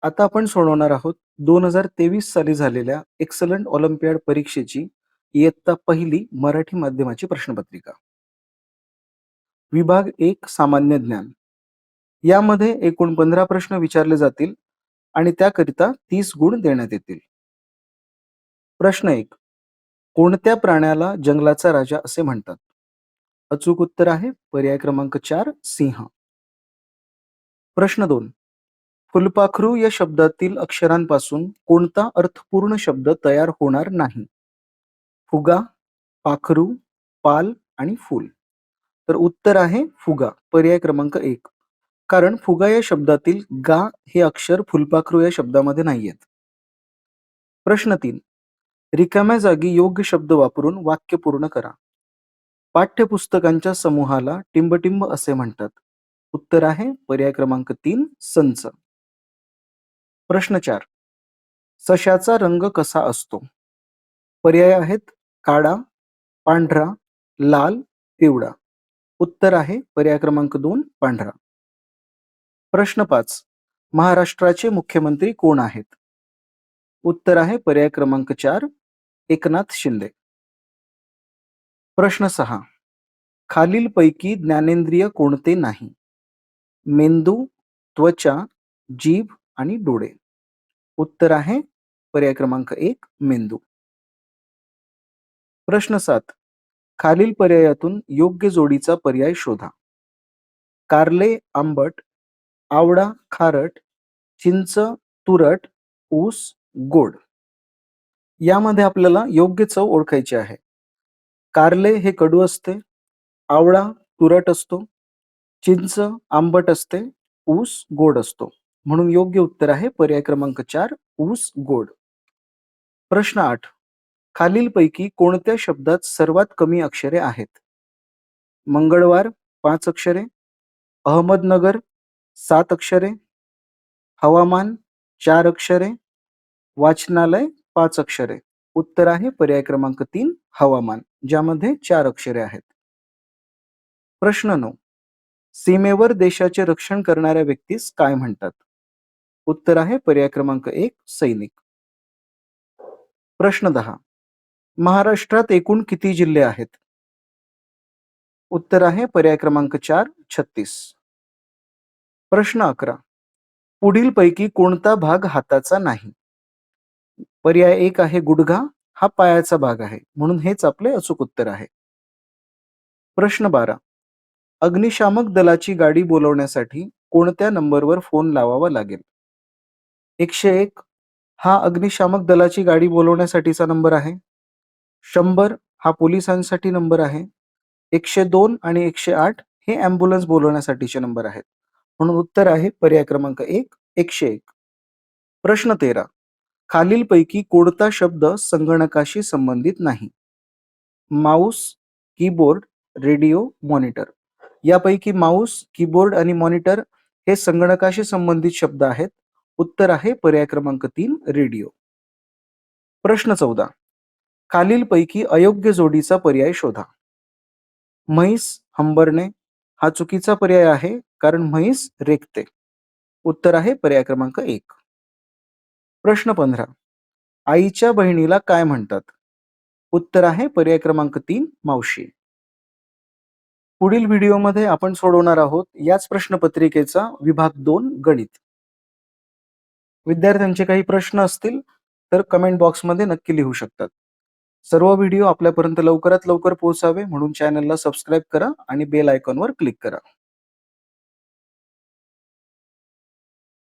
आता आपण सोडवणार आहोत 2023 साली झालेल्या एक्सलंट ऑलिम्पियाड परीक्षेची इयत्ता पहिली मराठी माध्यमाची प्रश्नपत्रिका. विभाग 1 सामान्य ज्ञान. यामध्ये एकूण 15 प्रश्न विचारले जातील आणि त्याकरिता 30 गुण देण्यात येतील. प्रश्न 1. कोणत्या प्राण्याला जंगलाचा राजा असे म्हणतात? अचूक उत्तर आहे पर्याय क्रमांक 4 सिंह. प्रश्न 2. फुलपाखरू या शब्दातील अक्षरांपासून कोणता अर्थपूर्ण शब्द तयार होणार नाही? फुगा, पाखरू, पाल आणि फूल. तर उत्तर आहे फुगा, पर्याय क्रमांक 1. कारण फुगा या शब्दातील गा हे अक्षर फुलपाखरू या शब्दामध्ये नाहीयेत. प्रश्न 3. रिकाम्या जागी योग्य शब्द वापरून वाक्य पूर्ण करा. पाठ्यपुस्तकांच्या समूहाला टिंबटिंब असे म्हणतात. उत्तर आहे पर्याय क्रमांक 3 संच. प्रश्न 4. सशाचा रंग कसा असतो? पर्याय आहेत काळा, पांढरा, लाल, पिवळा. उत्तर आहे पर्याय क्रमांक 2 पांढरा. प्रश्न 5. महाराष्ट्राचे मुख्यमंत्री कोण आहेत? उत्तर आहे पर्याय क्रमांक 4 एकनाथ शिंदे. प्रश्न 6. खालीलपैकी ज्ञानेंद्रिय कोणते नाही? मेंदू, त्वचा, जीभ आणि डोळे. उत्तर आहे पर्याय क्रमांक 1 मेंदू. प्रश्न 7. खालील पर्यायातून योग्य जोडीचा पर्याय शोधा. कारले आंबट, आवळा खारट, चिंच तुरट, ऊस गोड. यामध्ये आपल्याला योग्य चव ओळखायची आहे. कारले हे कडू असते, आवळा तुरट असतो, चिंच आंबट असते, ऊस गोड असतो. म्हणून योग्य उत्तर आहे पर्याय क्रमांक 4 ऊस गोड. प्रश्न 8. खालीलपैकी कोणत्या शब्दात सर्वात कमी अक्षरे आहेत? मंगळवार 5 अक्षरे, अहमदनगर 7 अक्षरे, हवामान 4 अक्षरे, वाचनालय 5 अक्षरे. उत्तर आहे पर्याय क्रमांक 3 हवामान, ज्यामध्ये 4 अक्षरे आहेत. प्रश्न 9. सीमेवर देशाचे रक्षण करणाऱ्या व्यक्तीस काय म्हणतात? उत्तर आहे पर्याय क्रमांक 1 सैनिक. प्रश्न 10. महाराष्ट्रात एकूण किती जिल्हे आहेत? उत्तर आहे पर्याय क्रमांक 4 36. प्रश्न 11. पुढीलपैकी कोणता भाग हाताचा नाही? पर्याय 1 आहे गुडघा, हा पायाचा भाग आहे, म्हणून हेच आपले अचूक उत्तर आहे. प्रश्न 12. अग्निशामक दलाची गाडी बोलवण्यासाठी कोणत्या नंबरवर फोन लावावा लागेल? 101 हा अग्निशामक दलाची गाडी बोलवण्यासाठीचा नंबर आहे. 100 हा पोलिसांसाठी नंबर आहे. 102 आणि 108 हे ॲम्ब्युलन्स बोलवण्यासाठीचे नंबर आहेत. म्हणून उत्तर आहे पर्याय क्रमांक 1 101. प्रश्न 13. खालीलपैकी कोणता शब्द संगणकाशी संबंधित नाही? Mouse, keyboard, radio, monitor. यापैकी माऊस, कीबोर्ड आणि मॉनिटर हे संगणकाशी संबंधित शब्द आहेत. उत्तर आहे पर्याय क्रमांक 3 रेडिओ. प्रश्न 14. खालीलपैकी अयोग्य जोडीचा पर्याय शोधा. म्हैस हंबरणे हा चुकीचा पर्याय आहे, कारण म्हैस रेखते. उत्तर आहे पर्याय क्रमांक 1. प्रश्न 15. आईच्या बहिणीला काय म्हणतात? उत्तर आहे पर्याय क्रमांक 3 मावशी. पुढील व्हिडिओमध्ये आपण सोडवणार आहोत याच प्रश्नपत्रिकेचा विभाग 2 गणित. विद्यार्थ्यांचे काही प्रश्न असतील तर कमेंट बॉक्समध्ये नक्की लिहू शकतात. सर्व व्हिडिओ आपल्यापर्यंत लवकरात लवकर पोहोचावे म्हणून चॅनलला सबस्क्राईब करा आणि बेल आयकॉनवर क्लिक करा.